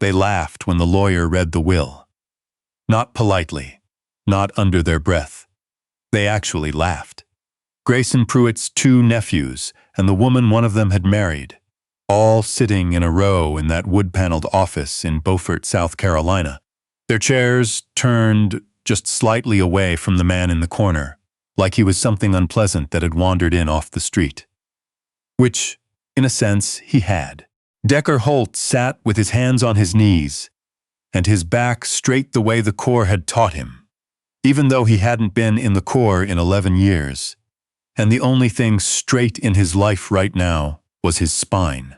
They laughed when the lawyer read the will. Not politely, not under their breath. They actually laughed. Grayson Pruitt's 2 nephews, and the woman one of them had married, all sitting in a row in that wood-paneled office in Beaufort, South Carolina. Their chairs turned just slightly away from the man in the corner, like he was something unpleasant that had wandered in off the street. Which, in a sense, he had. Decker Holt sat with his hands on his knees, and his back straight the way the Corps had taught him, even though he hadn't been in the Corps in 11 years. And the only thing straight in his life right now was his spine.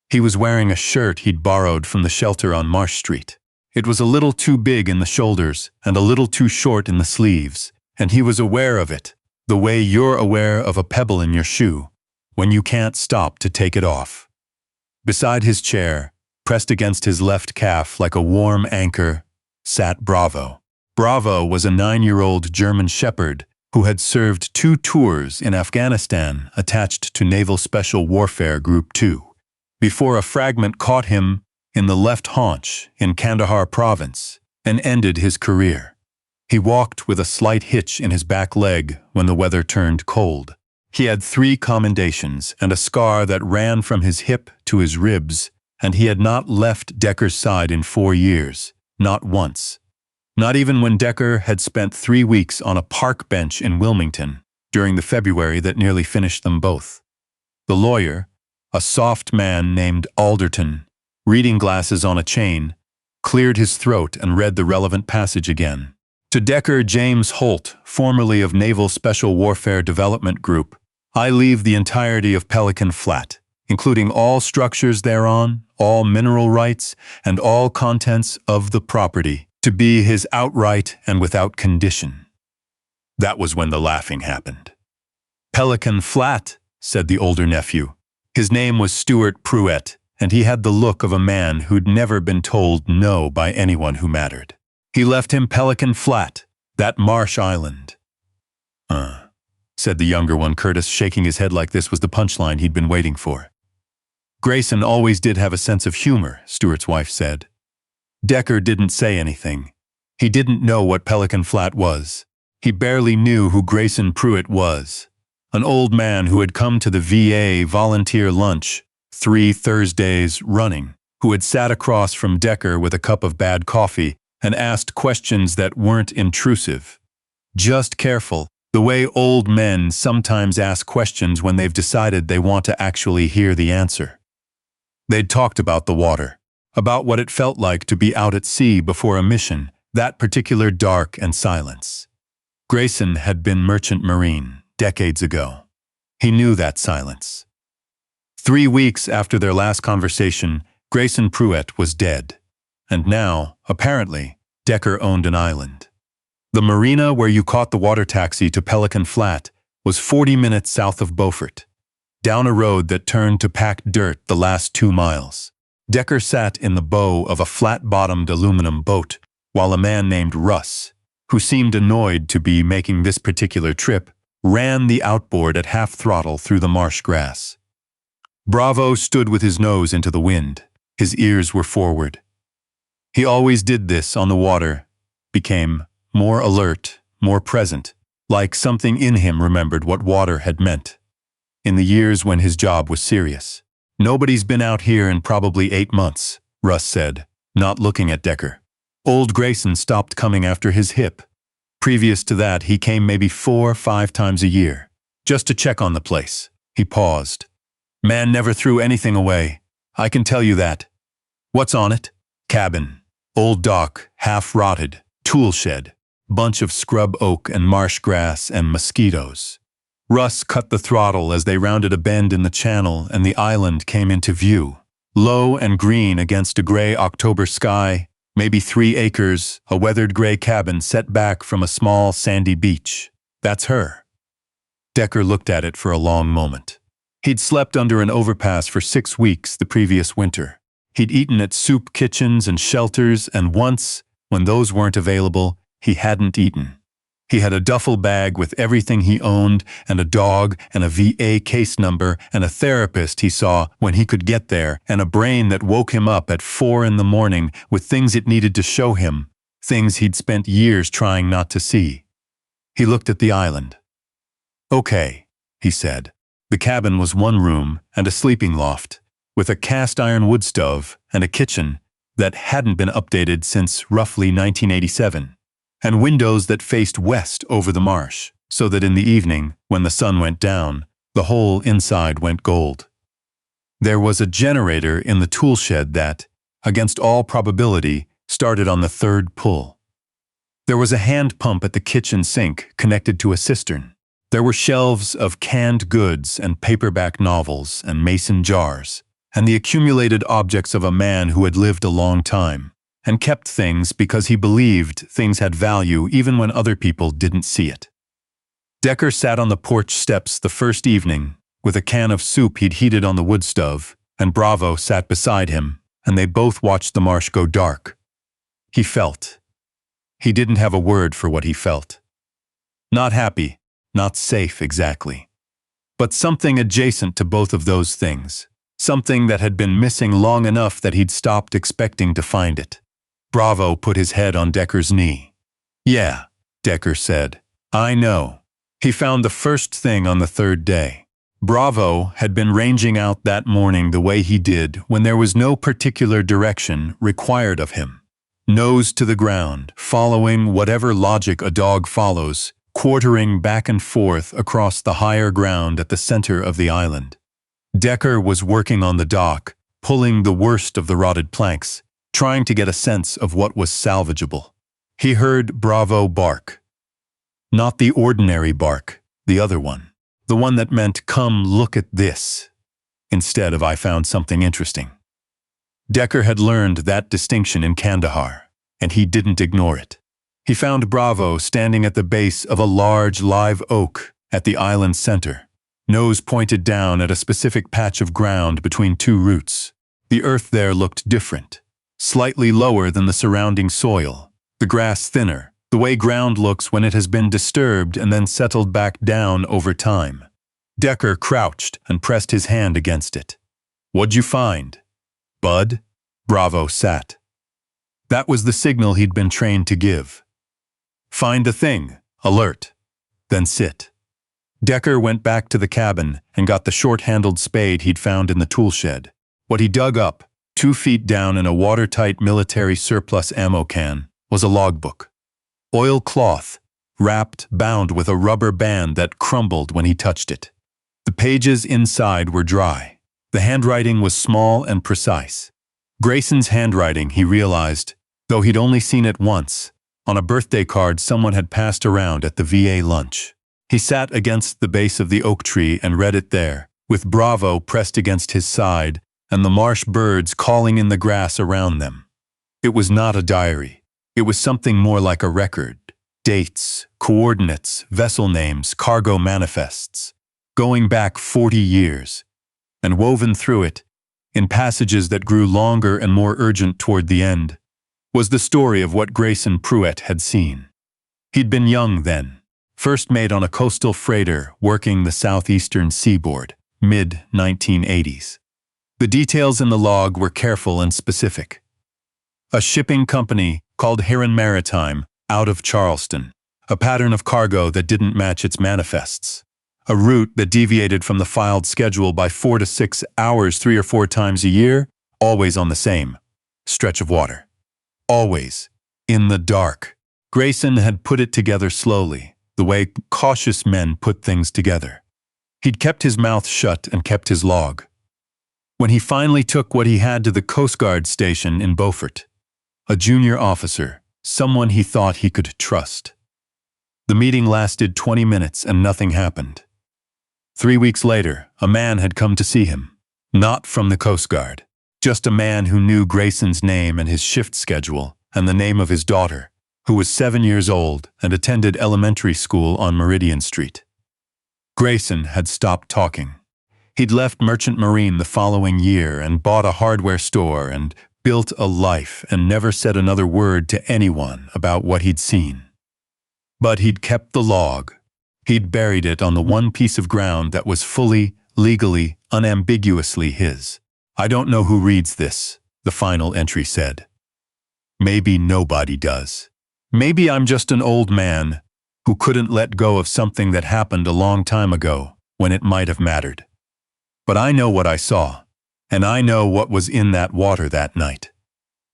He was wearing a shirt he'd borrowed from the shelter on Marsh Street. It was a little too big in the shoulders and a little too short in the sleeves, and he was aware of it, the way you're aware of a pebble in your shoe, when you can't stop to take it off. Beside his chair, pressed against his left calf like a warm anchor, sat Bravo. Bravo was a 9-year-old German shepherd who had served 2 tours in Afghanistan attached to Naval Special Warfare Group 2, before a fragment caught him in the left haunch in Kandahar province and ended his career. He walked with a slight hitch in his back leg when the weather turned cold. He had 3 commendations and a scar that ran from his hip to his ribs, and he had not left Decker's side in 4 years, not once. Not even when Decker had spent 3 weeks on a park bench in Wilmington during the February that nearly finished them both. The lawyer, a soft man named Alderton, reading glasses on a chain, cleared his throat and read the relevant passage again. To Decker James Holt, formerly of Naval Special Warfare Development Group, I leave the entirety of Pelican Flat, including all structures thereon, all mineral rights, and all contents of the property, to be his outright and without condition. That was when the laughing happened. Pelican Flat, said the older nephew. His name was Stuart Pruitt, and he had the look of a man who'd never been told no by anyone who mattered. He left him Pelican Flat, that Marsh Island. Said the younger one, Curtis, shaking his head like this was the punchline he'd been waiting for. Grayson always did have a sense of humor, Stuart's wife said. Decker didn't say anything. He didn't know what Pelican Flat was. He barely knew who Grayson Pruitt was. An old man who had come to the VA volunteer lunch 3 Thursdays running, who had sat across from Decker with a cup of bad coffee and asked questions that weren't intrusive. Just careful, the way old men sometimes ask questions when they've decided they want to actually hear the answer. They'd talked about the water, about what it felt like to be out at sea before a mission, that particular dark and silence. Grayson had been merchant marine decades ago. He knew that silence. 3 weeks after their last conversation, Grayson Pruitt was dead. And now, apparently, Decker owned an island. The marina where you caught the water taxi to Pelican Flat was 40 minutes south of Beaufort, down a road that turned to packed dirt the last 2 miles. Decker sat in the bow of a flat-bottomed aluminum boat, while a man named Russ, who seemed annoyed to be making this particular trip, ran the outboard at half throttle through the marsh grass. Bravo stood with his nose into the wind. His ears were forward. He always did this on the water, became more alert, more present, like something in him remembered what water had meant. In the years when his job was serious. Nobody's been out here in probably 8 months, Russ said, not looking at Decker. Old Grayson stopped coming after his hip. Previous to that, he came maybe 4 or 5 times a year, just to check on the place. He paused. Man never threw anything away. I can tell you that. What's on it? Cabin. Old dock, half rotted. Tool shed. Bunch of scrub oak and marsh grass and mosquitoes. Russ cut the throttle as they rounded a bend in the channel and the island came into view. Low and green against a gray October sky, maybe 3 acres, a weathered gray cabin set back from a small sandy beach. That's her. Decker looked at it for a long moment. He'd slept under an overpass for 6 weeks the previous winter. He'd eaten at soup kitchens and shelters, and once, when those weren't available, he hadn't eaten. He had a duffel bag with everything he owned, and a dog, and a VA case number, and a therapist he saw when he could get there, and a brain that woke him up at 4 in the morning with things it needed to show him, things he'd spent years trying not to see. He looked at the island. "Okay," he said. The cabin was one room and a sleeping loft, with a cast-iron wood stove and a kitchen that hadn't been updated since roughly 1987, and windows that faced west over the marsh, so that in the evening, when the sun went down, the whole inside went gold. There was a generator in the tool shed that, against all probability, started on the third pull. There was a hand pump at the kitchen sink connected to a cistern. There were shelves of canned goods and paperback novels and mason jars, and the accumulated objects of a man who had lived a long time, and kept things because he believed things had value even when other people didn't see it. Decker sat on the porch steps the first evening with a can of soup he'd heated on the wood stove, and Bravo sat beside him, and they both watched the marsh go dark. He felt. He didn't have a word for what he felt. Not happy, not safe exactly, but something adjacent to both of those things, something that had been missing long enough that he'd stopped expecting to find it. Bravo put his head on Decker's knee. "Yeah," Decker said. "I know." He found the first thing on the third day. Bravo had been ranging out that morning the way he did when there was no particular direction required of him. Nose to the ground, following whatever logic a dog follows, quartering back and forth across the higher ground at the center of the island. Decker was working on the dock, pulling the worst of the rotted planks, trying to get a sense of what was salvageable. He heard Bravo bark. Not the ordinary bark, the other one. The one that meant, "Come look at this," instead of "I found something interesting." Decker had learned that distinction in Kandahar, and he didn't ignore it. He found Bravo standing at the base of a large live oak at the island's center, nose pointed down at a specific patch of ground between two roots. The earth there looked different, slightly lower than the surrounding soil, the grass thinner, the way ground looks when it has been disturbed and then settled back down over time. Decker crouched and pressed his hand against it. "What'd you find?" "Bud?" Bravo sat. That was the signal he'd been trained to give. "Find the thing, alert, then sit." Decker went back to the cabin and got the short-handled spade he'd found in the tool shed. What he dug up, 2 feet down in a watertight military surplus ammo can, was a logbook. Oilcloth, wrapped, bound with a rubber band that crumbled when he touched it. The pages inside were dry. The handwriting was small and precise. Grayson's handwriting, he realized, though he'd only seen it once, on a birthday card someone had passed around at the VA lunch. He sat against the base of the oak tree and read it there, with Bravo pressed against his side and the marsh birds calling in the grass around them. It was not a diary. It was something more like a record. Dates, coordinates, vessel names, cargo manifests, going back 40 years. And woven through it, in passages that grew longer and more urgent toward the end, was the story of what Grayson Pruitt had seen. He'd been young then, first mate on a coastal freighter working the southeastern seaboard, mid-1980s. The details in the log were careful and specific. A shipping company called Heron Maritime out of Charleston, a pattern of cargo that didn't match its manifests. A route that deviated from the filed schedule by 4 to 6 hours 3 or 4 times a year, always on the same stretch of water. Always in the dark. Grayson had put it together slowly, the way cautious men put things together. He'd kept his mouth shut and kept his log. When he finally took what he had to the Coast Guard station in Beaufort, a junior officer, someone he thought he could trust. The meeting lasted 20 minutes and nothing happened. 3 weeks later, a man had come to see him. Not from the Coast Guard, just a man who knew Grayson's name and his shift schedule and the name of his daughter, who was 7 years old and attended elementary school on Meridian Street. Grayson had stopped talking. He'd left Merchant Marine the following year and bought a hardware store and built a life and never said another word to anyone about what he'd seen. But he'd kept the log. He'd buried it on the one piece of ground that was fully, legally, unambiguously his. "I don't know who reads this," the final entry said. "Maybe nobody does. Maybe I'm just an old man who couldn't let go of something that happened a long time ago when it might have mattered. But I know what I saw, and I know what was in that water that night.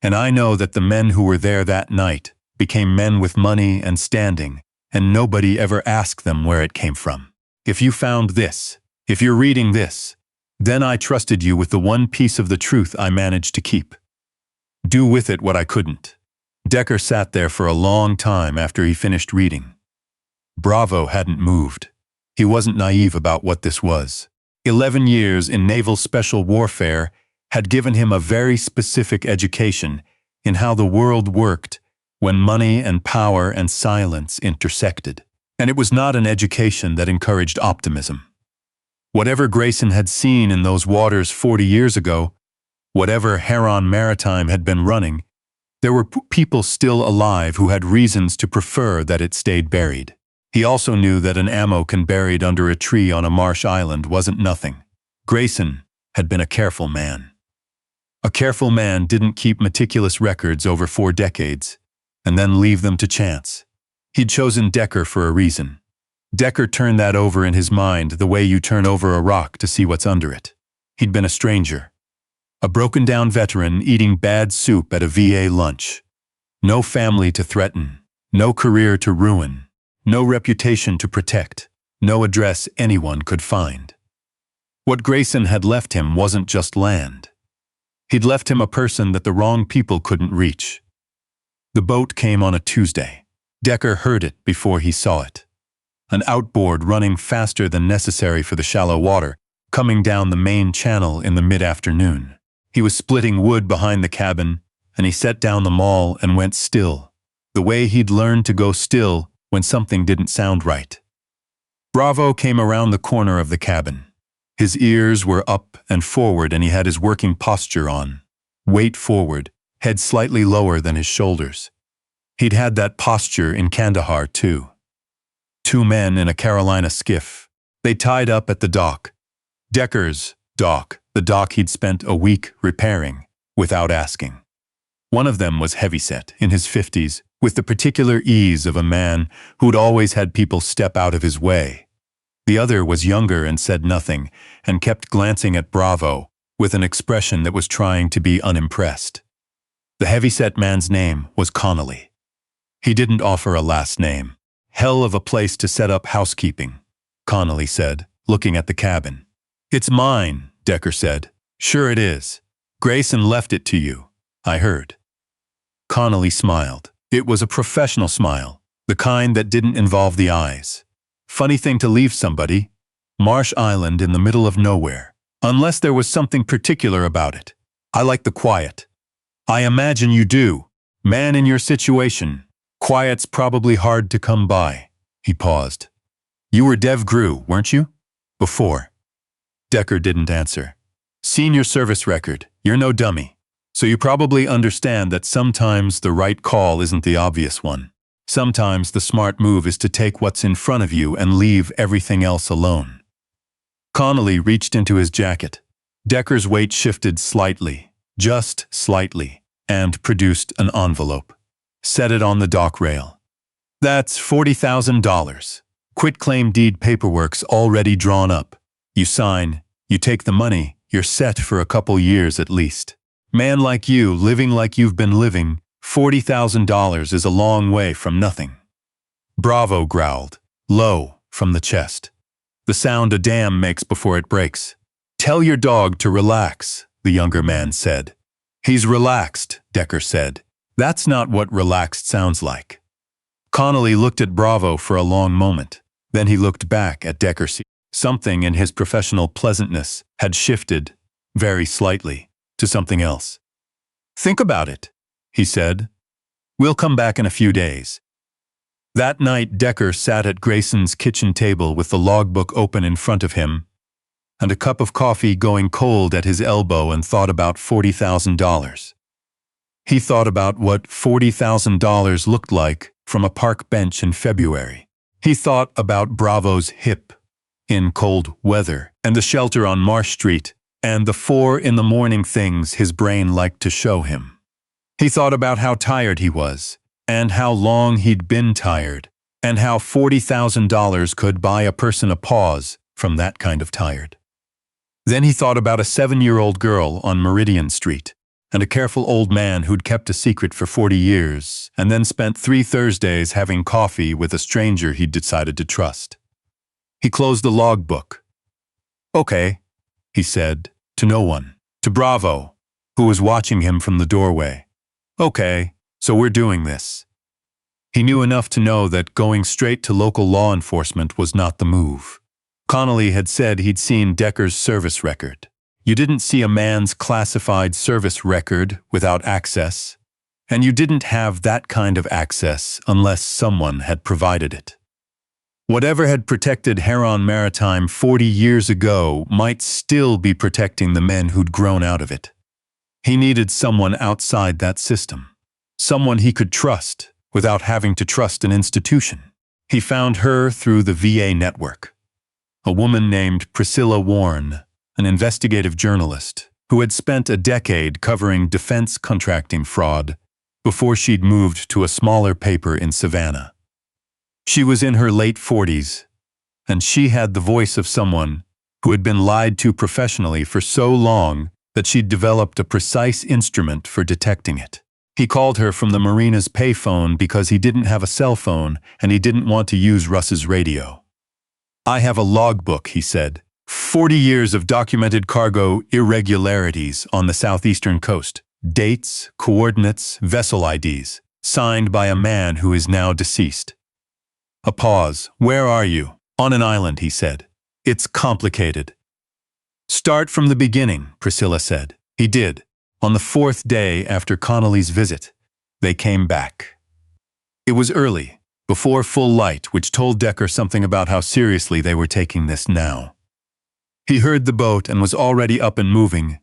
And I know that the men who were there that night became men with money and standing, and nobody ever asked them where it came from. If you found this, if you're reading this, then I trusted you with the one piece of the truth I managed to keep. Do with it what I couldn't." Decker sat there for a long time after he finished reading. Bravo hadn't moved. He wasn't naive about what this was. 11 years in naval special warfare had given him a very specific education in how the world worked when money and power and silence intersected. And it was not an education that encouraged optimism. Whatever Grayson had seen in those waters 40 years ago, whatever Heron Maritime had been running, there were people still alive who had reasons to prefer that it stayed buried. He also knew that an ammo can buried under a tree on a marsh island wasn't nothing. Grayson had been a careful man. A careful man didn't keep meticulous records over 4 decades and then leave them to chance. He'd chosen Decker for a reason. Decker turned that over in his mind the way you turn over a rock to see what's under it. He'd been a stranger. A broken-down veteran eating bad soup at a VA lunch. No family to threaten. No career to ruin. No reputation to protect. No address anyone could find. What Grayson had left him wasn't just land. He'd left him a person that the wrong people couldn't reach. The boat came on a Tuesday. Decker heard it before he saw it. An outboard running faster than necessary for the shallow water, coming down the main channel in the mid-afternoon. He was splitting wood behind the cabin, and he set down the maul and went still, the way he'd learned to go still when something didn't sound right. Bravo came around the corner of the cabin. His ears were up and forward, and he had his working posture on. Weight forward, head slightly lower than his shoulders. He'd had that posture in Kandahar, too. 2 men in a Carolina skiff. They tied up at the dock. Decker's dock, the dock he'd spent a week repairing, without asking. One of them was heavyset, in his 50s, with the particular ease of a man who'd always had people step out of his way. The other was younger and said nothing, and kept glancing at Bravo with an expression that was trying to be unimpressed. The heavyset man's name was Connolly. He didn't offer a last name. "Hell of a place to set up housekeeping," Connolly said, looking at the cabin. "It's mine," Decker said. "Sure it is. Grayson left it to you, I heard." Connolly smiled. It was a professional smile, the kind that didn't involve the eyes. Funny thing to leave somebody. Marsh Island in the middle of nowhere. Unless there was something particular about it. I like the quiet. I imagine you do. Man in your situation. Quiet's probably hard to come by. He paused. You were Dev Grew, weren't you? Before. Decker didn't answer. Seen your service record. You're no dummy. So you probably understand that sometimes the right call isn't the obvious one. Sometimes the smart move is to take what's in front of you and leave everything else alone. Connolly reached into his jacket. Decker's weight shifted slightly, just slightly, and produced an envelope. Set it on the dock rail. That's $40,000. Quitclaim deed paperwork's already drawn up. You sign, you take the money, you're set for a couple years at least. Man like you, living like you've been living, $40,000 is a long way from nothing. Bravo growled, low, from the chest. The sound a dam makes before it breaks. Tell your dog to relax, the younger man said. He's relaxed, Decker said. That's not what relaxed sounds like. Connolly looked at Bravo for a long moment. Then he looked back at Decker. Something in his professional pleasantness had shifted, very slightly, to something else. Think about it, he said. We'll come back in a few days. That night, Decker sat at Grayson's kitchen table with the logbook open in front of him and a cup of coffee going cold at his elbow and thought about $40,000. He thought about what $40,000 looked like from a park bench in February. He thought about Bravo's hip in cold weather, and the shelter on Marsh Street, and the 4 in the morning things his brain liked to show him. He thought about how tired he was, and how long he'd been tired, and how $40,000 could buy a person a pause from that kind of tired. Then he thought about a 7-year-old girl on Meridian Street, and a careful old man who'd kept a secret for 40 years, and then spent 3 Thursdays having coffee with a stranger he'd decided to trust. He closed the logbook. "Okay," he said, to no one, to Bravo, who was watching him from the doorway. "Okay, so we're doing this." He knew enough to know that going straight to local law enforcement was not the move. Connolly had said he'd seen Decker's service record. You didn't see a man's classified service record without access, and you didn't have that kind of access unless someone had provided it. Whatever had protected Heron Maritime 40 years ago might still be protecting the men who'd grown out of it. He needed someone outside that system, someone he could trust without having to trust an institution. He found her through the VA network, a woman named Priscilla Warren, an investigative journalist who had spent a decade covering defense contracting fraud before she'd moved to a smaller paper in Savannah. She was in her late 40s, and she had the voice of someone who had been lied to professionally for so long that she'd developed a precise instrument for detecting it. He called her from the marina's payphone because he didn't have a cell phone and he didn't want to use Russ's radio. "I have a logbook," he said. 40 years of documented cargo irregularities on the southeastern coast. Dates, coordinates, vessel IDs, signed by a man who is now deceased. A pause. "Where are you?" "On an island," he said. "It's complicated." "Start from the beginning," Priscilla said. He did. On the 4th day after Connolly's visit, they came back. It was early, before full light, which told Decker something about how seriously they were taking this now. He heard the boat and was already up and moving,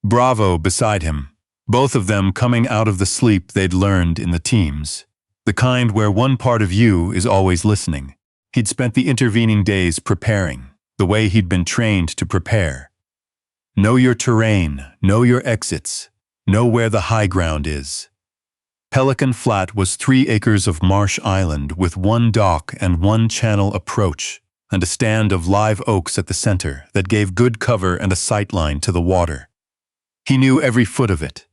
Bravo beside him, both of them coming out of the sleep they'd learned in the teams, the kind where one part of you is always listening. He'd spent the intervening days preparing, the way he'd been trained to prepare. Know your terrain, know your exits, know where the high ground is. Pelican Flat was 3 acres of Marsh Island with 1 dock and 1 channel approach, and a stand of live oaks at the center that gave good cover and a sight line to the water. He knew every foot of it.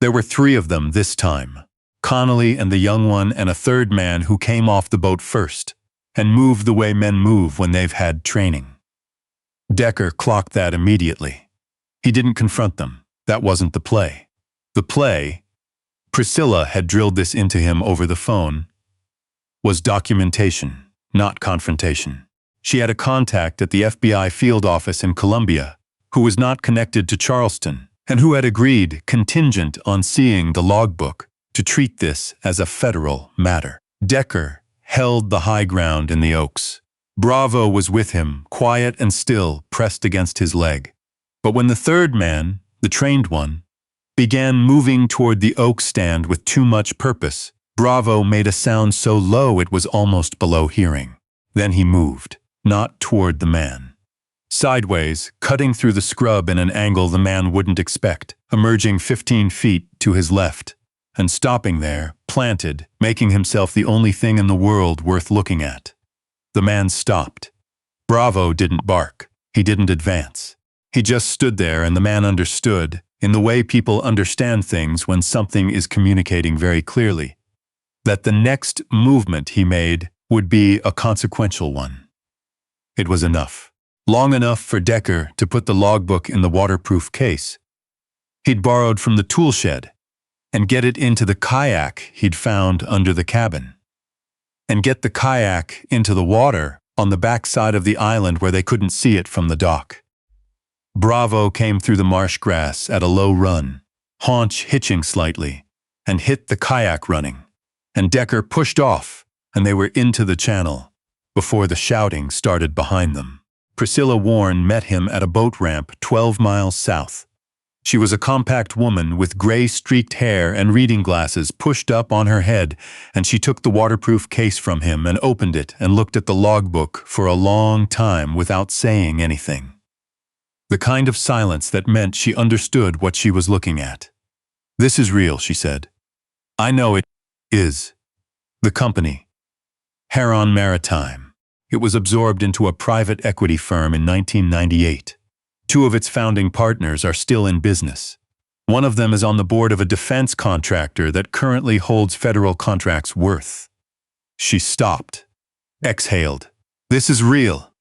There were 3 of them this time, Connolly and the young one and a 3rd man who came off the boat first, and moved the way men move when they've had training. Decker clocked that immediately. He didn't confront them. That wasn't the play. The play, Priscilla had drilled this into him over the phone, was documentation, not confrontation. She had a contact at the FBI field office in Columbia who was not connected to Charleston and who had agreed, contingent on seeing the logbook, to treat this as a federal matter. Decker held the high ground in the oaks. Bravo was with him, quiet and still, pressed against his leg. But when the 3rd man, the trained one, began moving toward the oak stand with too much purpose, Bravo made a sound so low it was almost below hearing. Then he moved, not toward the man. Sideways, cutting through the scrub in an angle the man wouldn't expect, emerging 15 feet to his left, and stopping there, planted, making himself the only thing in the world worth looking at. The man stopped. Bravo didn't bark. He didn't advance. He just stood there, and the man understood, in the way people understand things when something is communicating very clearly, that the next movement he made would be a consequential one. It was enough. Long enough for Decker to put the logbook in the waterproof case he'd borrowed from the tool shed, and get it into the kayak he'd found under the cabin, and get the kayak into the water on the back side of the island where they couldn't see it from the dock. Bravo came through the marsh grass at a low run, haunch hitching slightly, and hit the kayak running, and Decker pushed off, and they were into the channel before the shouting started behind them. Priscilla Warren met him at a boat ramp 12 miles south. She was a compact woman with gray-streaked hair and reading glasses pushed up on her head, and she took the waterproof case from him and opened it and looked at the logbook for a long time without saying anything. The kind of silence that meant she understood what she was looking at. "This is real," she said. "I know it is. The company. Heron Maritime. It was absorbed into a private equity firm in 1998. Two of its founding partners are still in business. One of them is on the board of a defense contractor that currently holds federal contracts worth." She stopped, exhaled. "This is real."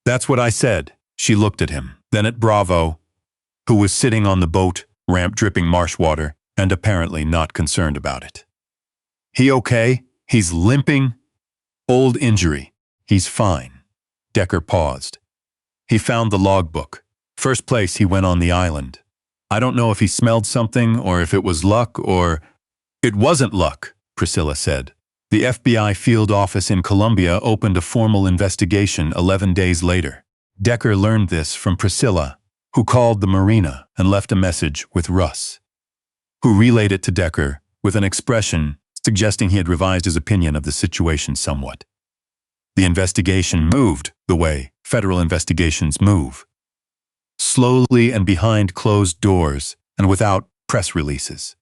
"That's what I said." She looked at him, then at Bravo, who was sitting on the boat ramp dripping marsh water and apparently not concerned about it. "He okay? He's limping?" "Old injury. He's fine." Decker paused. He found the logbook. First place he went on the island. "I don't know if he smelled something or if it was luck or—" "It wasn't luck," Priscilla said. "The FBI field office in Colombia opened a formal investigation 11 days later." Decker learned this from Priscilla, who called the marina and left a message with Russ, who relayed it to Decker with an expression suggesting he had revised his opinion of the situation somewhat. The investigation moved the way federal investigations move. Slowly and behind closed doors and without press releases.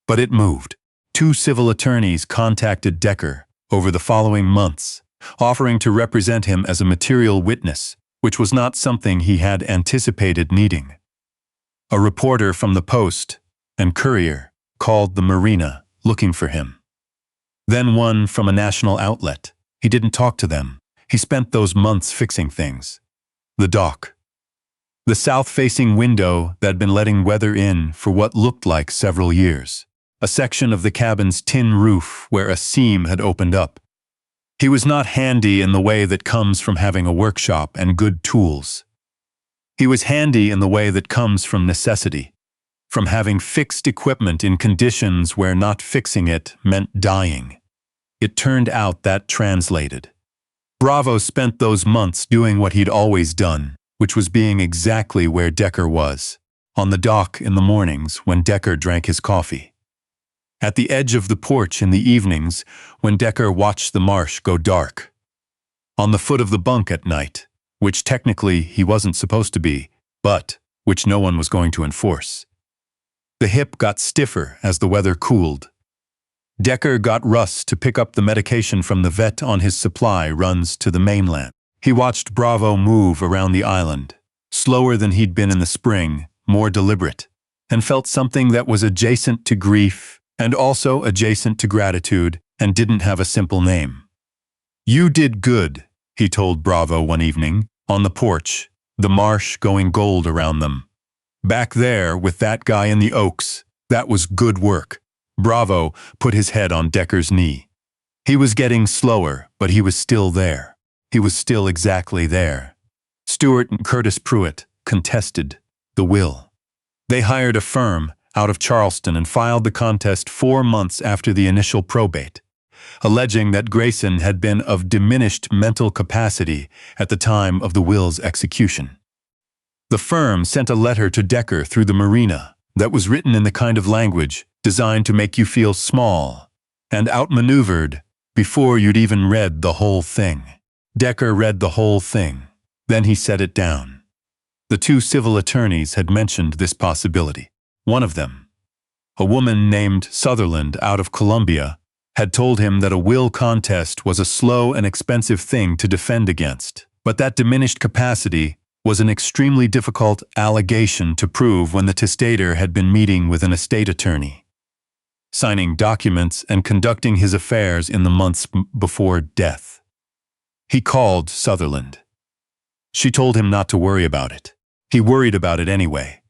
But it moved. 2 civil attorneys contacted Decker over the following months, offering to represent him as a material witness, which was not something he had anticipated needing. A reporter from the Post and Courier called the marina looking for him. Then one from a national outlet. He didn't talk to them. He spent those months fixing things. The dock. The south-facing window that had been letting weather in for what looked like several years. A section of the cabin's tin roof where a seam had opened up. He was not handy in the way that comes from having a workshop and good tools. He was handy in the way that comes from necessity, from having fixed equipment in conditions where not fixing it meant dying. It turned out that translated. Bravo spent those months doing what he'd always done, which was being exactly where Decker was, on the dock in the mornings when Decker drank his coffee. At the edge of the porch in the evenings when Decker watched the marsh go dark. On the foot of the bunk at night, which technically he wasn't supposed to be, but which no one was going to enforce. The hip got stiffer as the weather cooled. Decker got Russ to pick up the medication from the vet on his supply runs to the mainland. He watched Bravo move around the island, slower than he'd been in the spring, more deliberate, and felt something that was adjacent to grief and also adjacent to gratitude and didn't have a simple name. "You did good," he told Bravo one evening, on the porch, the marsh going gold around them. "Back there with that guy in the oaks, that was good work." Bravo put his head on Decker's knee. He was getting slower, but he was still there. He was still exactly there. Stewart and Curtis Pruitt contested the will. They hired a firm out of Charleston and filed the contest 4 months after the initial probate, alleging that Grayson had been of diminished mental capacity at the time of the will's execution. The firm sent a letter to Decker through the marina that was written in the kind of language designed to make you feel small and outmaneuvered before you'd even read the whole thing. Decker read the whole thing. Then he set it down. The 2 civil attorneys had mentioned this possibility. One of them, a woman named Sutherland out of Colombia, had told him that a will contest was a slow and expensive thing to defend against, but that diminished capacity was an extremely difficult allegation to prove when the testator had been meeting with an estate attorney, signing documents and conducting his affairs in the months before death. He called Sutherland. She told him not to worry about it. He worried about it anyway.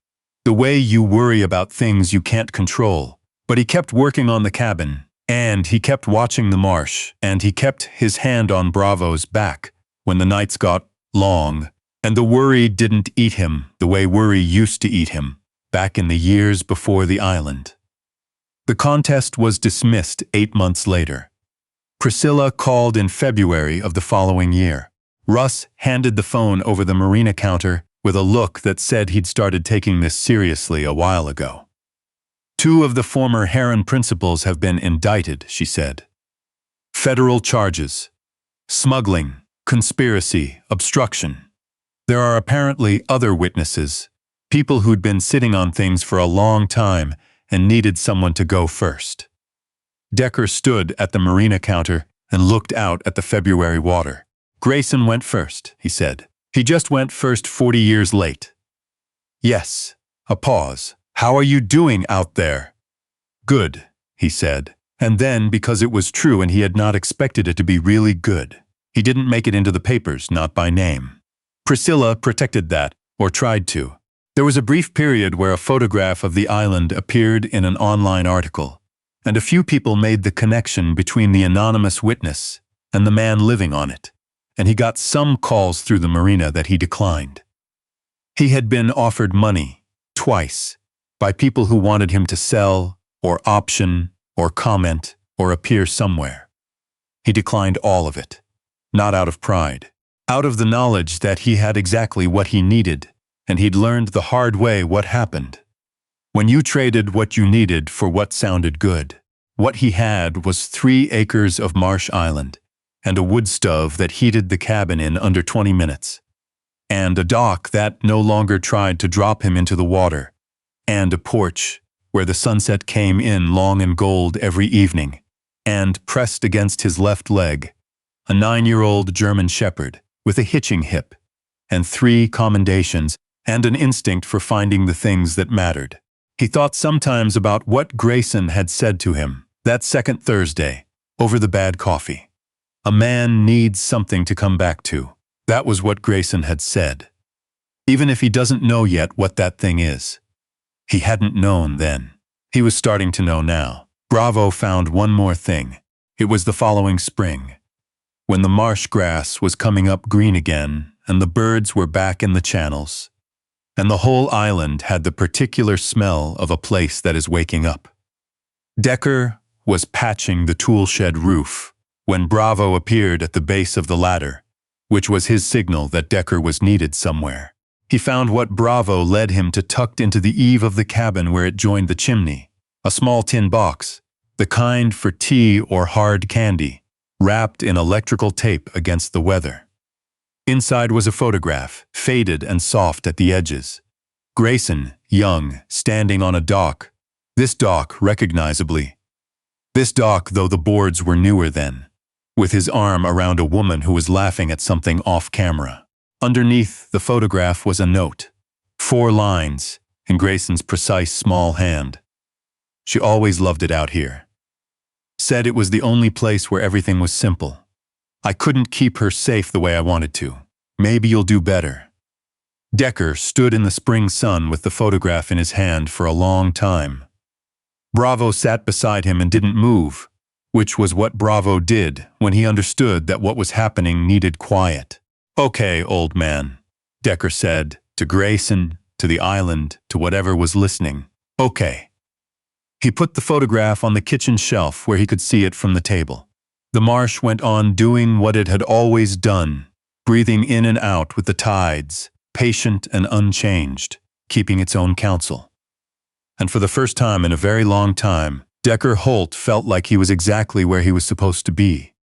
The way you worry about things you can't control. But he kept working on the cabin, and he kept watching the marsh, and he kept his hand on Bravo's back when the nights got long, and the worry didn't eat him the way worry used to eat him back in the years before the island. The contest was dismissed 8 months later. Priscilla called in February of the following year. Russ handed the phone over the marina counter with a look that said he'd started taking this seriously a while ago. "Two of the former Heron principals have been indicted," she said. "Federal charges: smuggling, conspiracy, obstruction. There are apparently other witnesses, people who'd been sitting on things for a long time and needed someone to go first." Decker stood at the marina counter and looked out at the February water. "Grayson went first," he said. "He just went first 40 years late." "Yes." A pause. "How are you doing out there?" "Good," he said. And then, because it was true and he had not expected it to be really good, he didn't make it into the papers, not by name. Priscilla protected that, or tried to. There was a brief period where a photograph of the island appeared in an online article, and a few people made the connection between the anonymous witness and the man living on it, and he got some calls through the marina that he declined. He had been offered money, twice, by people who wanted him to sell, or option, or comment, or appear somewhere. He declined all of it, not out of pride, out of the knowledge that he had exactly what he needed, and he'd learned the hard way what happened. When you traded what you needed for what sounded good, what he had was 3 acres of Marsh Island, and a wood stove that heated the cabin in under 20 minutes, and a dock that no longer tried to drop him into the water, and a porch where the sunset came in long and gold every evening, and pressed against his left leg, a 9-year-old German shepherd with a hitching hip, and 3 commendations, and an instinct for finding the things that mattered. He thought sometimes about what Grayson had said to him that second Thursday, over the bad coffee. A man needs something to come back to. That was what Grayson had said. Even if he doesn't know yet what that thing is. He hadn't known then. He was starting to know now. Bravo found one more thing. It was the following spring, when the marsh grass was coming up green again and the birds were back in the channels, and the whole island had the particular smell of a place that is waking up. Decker was patching the tool shed roof when Bravo appeared at the base of the ladder, which was his signal that Decker was needed somewhere. He found what Bravo led him to tucked into the eave of the cabin where it joined the chimney, a small tin box, the kind for tea or hard candy, wrapped in electrical tape against the weather. Inside was a photograph, faded and soft at the edges. Grayson, young, standing on a dock. This dock, recognizably. This dock, though the boards were newer then, with his arm around a woman who was laughing at something off camera. Underneath the photograph was a note, 4 lines, in Grayson's precise small hand. She always loved it out here. Said it was the only place where everything was simple. I couldn't keep her safe the way I wanted to. Maybe you'll do better. Decker stood in the spring sun with the photograph in his hand for a long time. Bravo sat beside him and didn't move, which was what Bravo did when he understood that what was happening needed quiet. "Okay, old man," Decker said, to Grayson, to the island, to whatever was listening. "Okay." He put the photograph on the kitchen shelf where he could see it from the table. The marsh went on doing what it had always done, breathing in and out with the tides, patient and unchanged, keeping its own counsel. And for the first time in a very long time, Decker Holt felt like he was exactly where he was supposed to be.